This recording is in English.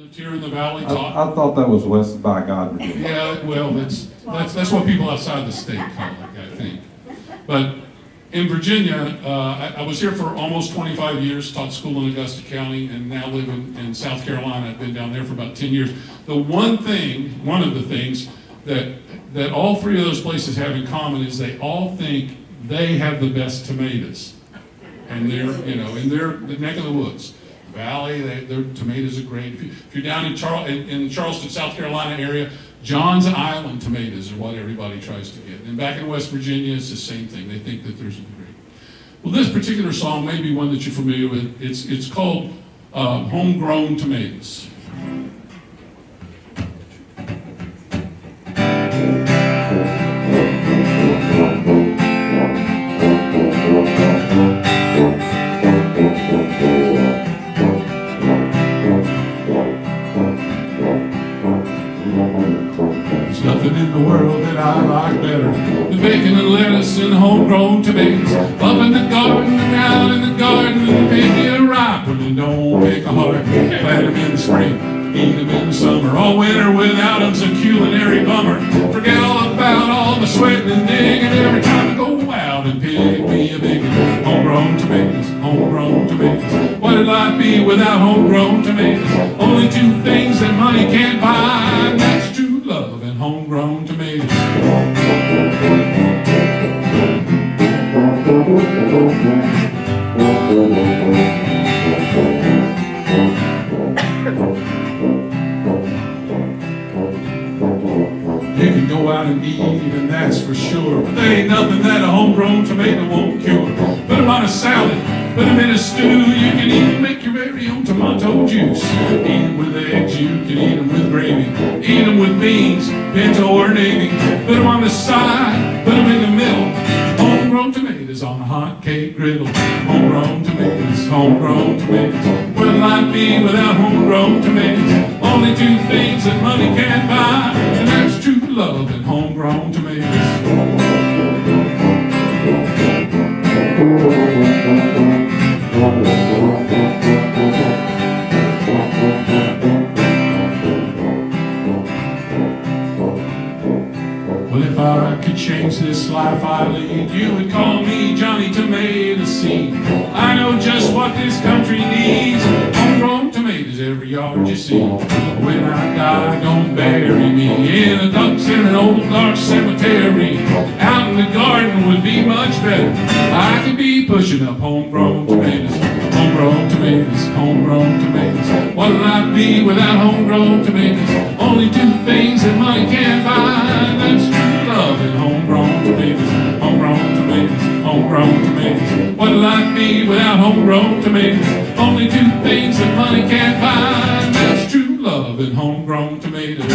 lived here in the valley, I taught. thought that was West by God, Virginia. Yeah, well, that's what people outside the state call it, I think. But in Virginia, I was here for almost 25 years, taught school in Augusta County, and now live in South Carolina. I've been down there for about 10 years. One of the things that all three of those places have in common is they all think they have the best tomatoes. And they're, in their neck of the woods. Valley, their tomatoes are great. If you're down in the Charleston, South Carolina area, John's Island tomatoes are what everybody tries to get. And back in West Virginia, it's the same thing. They think that there's great. Well, this particular song may be one that you're familiar with. It's called Homegrown Tomatoes. There's nothing in the world that I like better than bacon and lettuce and homegrown tomatoes. Up in the garden and out in the garden, and pick it ripe when they don't pick a heart. Plant them in the spring, eat them in the summer. All winter without them's a culinary bummer. Forget all about all the sweating and digging every time I go out and pick me a big one. Homegrown tomatoes, homegrown tomatoes. What did life be without homegrown tomatoes? Only two things that money can't buy, and that's true love and homegrown tomatoes. You can go out and eat, and that's for sure, but there ain't nothing that a homegrown tomato won't cure. Put them on a salad, put them in a stew, you can even make your very own tomato juice. Eat them with eggs, you can eat them with gravy, eat them with beans, pinto or navy. Put them on the side, put them in the middle. Homegrown tomatoes on a hot cake griddle. Homegrown tomatoes, homegrown tomatoes. What'd life be without homegrown tomatoes? Only two things that money can't buy, and that's true love and homegrown tomatoes. Well, if I could change this life I lead, you would call me Johnny Tomato Seed. I know just what this country needs. Homegrown tomatoes every yard you see. When I die, don't bury me in a ducks in an old dark cemetery. Out in the garden would be much better. I could be pushing up homegrown tomatoes. Homegrown tomatoes, homegrown tomatoes. What'll I be without homegrown tomatoes? Only two things that money can't buy, that's true love and homegrown tomatoes. Homegrown tomatoes, homegrown tomatoes. What'll I be without homegrown tomatoes? Only two things that money can't buy, that's true love and homegrown tomatoes.